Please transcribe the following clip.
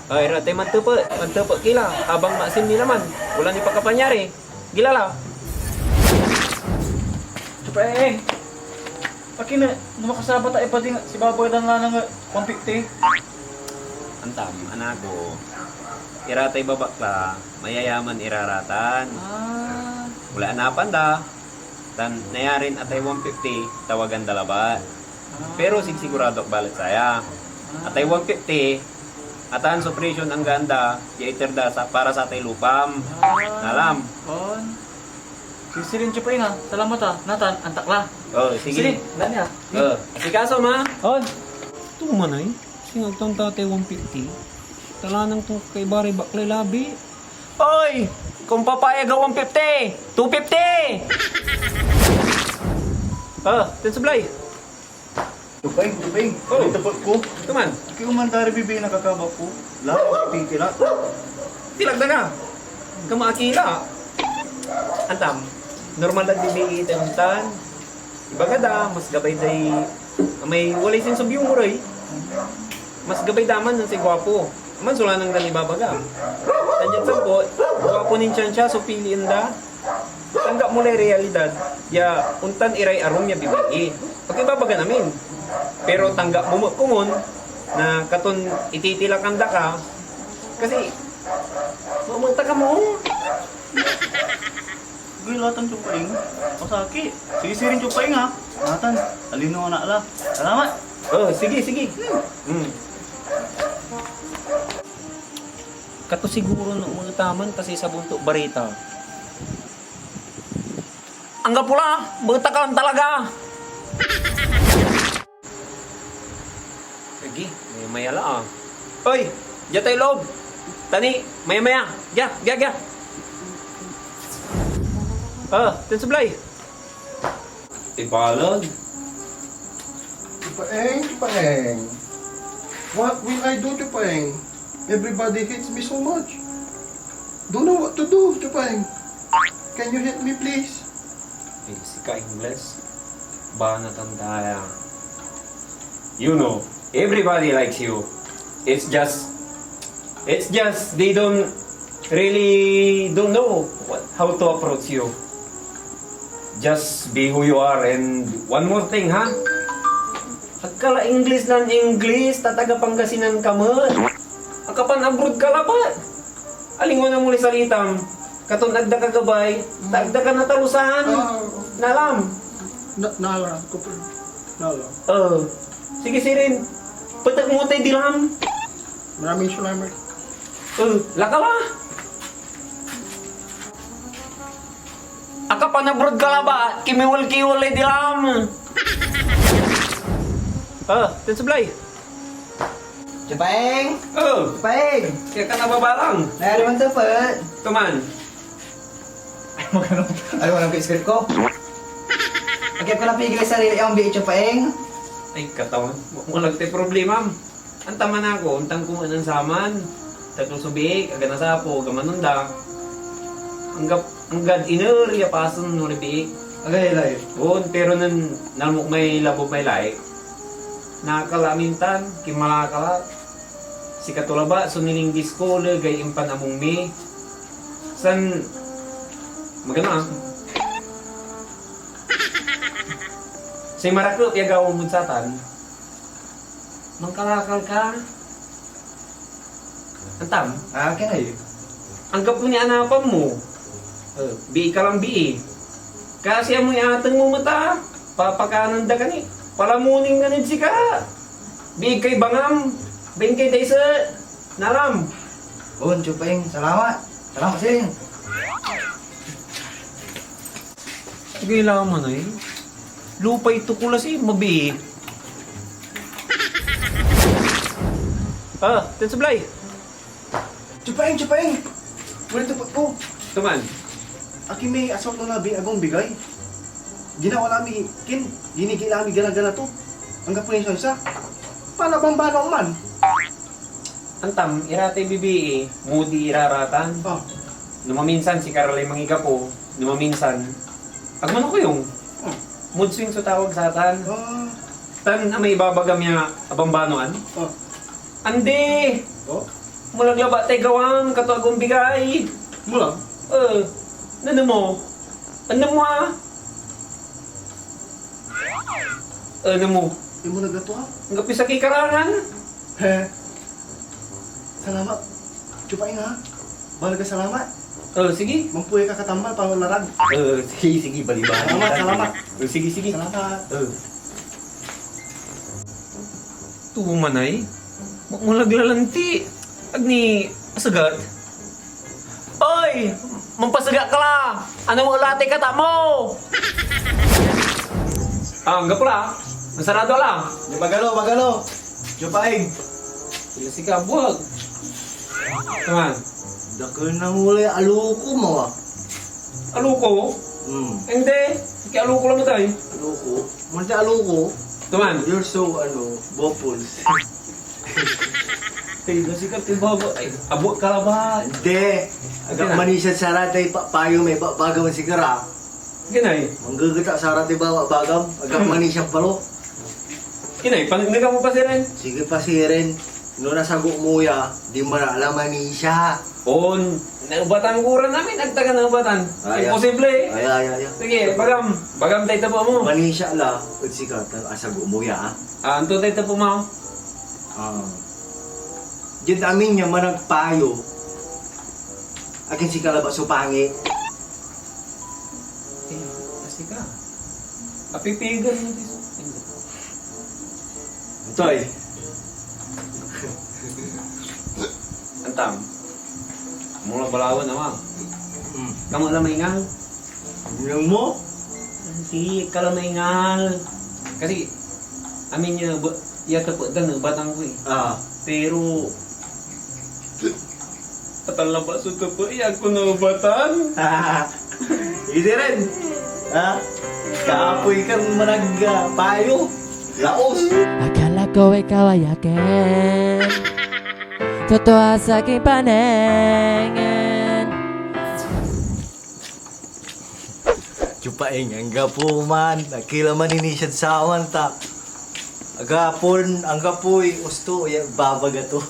Ay, ratay mantupo kila. Abang maksim ni naman. Wala ni pagkapanyari. Gila la. Chupeng! Paki na, makasaba tayo pa din si Baboy dan lang ng 150. Antam, anak ko. Iratay babakla. Mayayaman iraratan. Wala anapan da. Tan nayarin atay 150. Tawagan dalabat. Pero sigurado balat saya. Atay 150. Atan suppression ang ganda. Yaiter sa para sa atay lupam. Nalam. Kon. Sisirin Chupeng ha. Salamat ha. Nathan, antak la. Oh, sige. Dani ha. Asikaso ma. On. Tumanay. Singag tong tatay 150. Talanang to kay Bari Baklay Labi. Oy! Kung papayag 150! 250! Tensublay. Chupeng, Oh. dito po ko. Tuman, Kaya umandari bibi nakakaba po. Lahat pipila. tilag na ka. Kamakila. Antam, normal lang di itan. Ibaga da, mas gabay day. May walay sin subyong muray. Mas gabay daman ng si Gwapo. Man sula nang dali babaga. Tanyan sampo, Gwapo nin siya, so piliin da. Tanggap mo na yung realidad. Ya, untan iray arum ya bibi. Pagkibabaga namin. Pero tanggap mo kumon na katon ititilakan da ka. Kasi, mamanta ka mo. Gilatan Chupeng. Masaki. Sisirin Chupeng ha. Nathan, alino na ala. Salamat. Sige. Kato siguro ng mga taman kasi sa bunto barita. Ang pula, magtakalan talaga. Sige, may mayala ah. Oy, diya tayo loob. Tani, maya. Gya. Tensublay. Ibalod. Chupeng. What will I do, Chupeng? Everybody hates me so much. Don't know what to do, Chupeng. Can you help me, please? Sika Ingles. Banatan tayo. You know, everybody likes you. It's just they don't know how to approach you. Just be who you are. And one more thing, ha? Agkala English nan English, tataga Pangasinan ka mo. Akapan abroad ka la pa. Alingon na muli salitam. Katon agda ka gabay, agda ka natalusan. Nalam. Nala, Chupeng. Nala. Sige sirin. Patak mo tayo dilam. Maraming salamat. Lakala. Akapan abroad ka la ba? Kimiwal-kiwal ay dilam. Tensublay. Chupeng! Chupeng! Kaya ka nababalang. Nayari man ito pa. Tuman. Ano mo lang ko script ko? Agad ko lang pigil sa sarili yung biit Chupeng. Ay, katawan. Mo nagtay problema. Ang taman ako, untang kumanan saman. Tatlo subik, aga nasapo, gamanunda. Anggad iner, yapasan no ribik. Agay, lay. Pero namuk may labob may like. Nakakalamintan, kimalakala. Si katulaba, suniling diskole, gay impan among mi. San, magana. Si Marakot, yagaw mo satan. Mangkalakal ka. Antam, Okay na yun. anggap mo ni anapan mo. Bii ka lang bii. Kasi amoy atang mo mata. Papakananda ka ni. Palamuning ganit si ka. Bii kay bangam. Bii kay taysa. Naram. Bon, Chupeng. Salamat. Salamat sirin. Sige lang man ay. Lupay ito ko si mabii. Tensublay. Chupeng. Wala ito po ko. Tuman. Aki may asok na labi agong bigay. Ginawa namin ginigil namin gala-gala to. Ang kapunin siya isa. Paano bang banong man? Antam, irate bibi mudi iraratan. Numaminsan si Karolay mangiga po. Numaminsan. Agmano ko yung mood swing so tawag sa atan. Tan may ibabagam niya abambanoan. Ande! Malaglaba tayo gawang kato akong bigay. Mula? Ano mo? Ano mo ha? Ano mo? Imo nagato ha? Ang gapi sa kikarangan? He. Salamat. Chupain ha. Balaga salamat. Sige. Mampuy ka katambal para larag. Sige, balibahan. Salamat, salamat. Sige. Salamat. Tumanay? Mulaglalanti. Agni, asagat. Oy! Mampasaga ka la! Ano mo ulate kata mo? Anggap la. Masarado lang. Magalo. Chupain. Sila si Kabuag. Taman. Dakil na muli aluko mo ah. Aluko? Hindi. Kaya aluko lang mo tayo. Aluko? Munti aluko? Taman. You're so, bopuls. Kaya na si Kabuag. Ay, abo ka lang ba? Hindi. Agak manisan saratay payo may bagam si Kara. Ginay. Manggagata saratay bawa bagam. Agak manisan palo. Ginay, panagnaga mo pa si Ren. Sige pa si Ren. No nasago mo ya, di mo na alam manisya. On, naubatan kuran namin. Nagtaga na ubatan. Ay, Imposible eh. Ay. Sige, bagam tayo tapo mo. Manisya la, at sikat asago mo ya. Anto tayo tapo mo. Diyan amin niya managpayo. Akin si kalabas supangi. Kasi ka. Kapipigan mo dito. Toy. Antam. Mula balawan naman. Kamu alam maingal? Yung mo? Hindi, ka lang maingal. Kasi, amin niya, yata po, batang ko eh. Pero, katalabas ito po, iyak ko na ubatan. Hindi rin. Kaapoy kang managpayo. Laos. Akala ko ikaw ay akin, totoo sa aking paningin. Chupaing, ang gapuman. Nakila maninisyan sa awanta. Agapon, ang gapoy, usto, babaga to.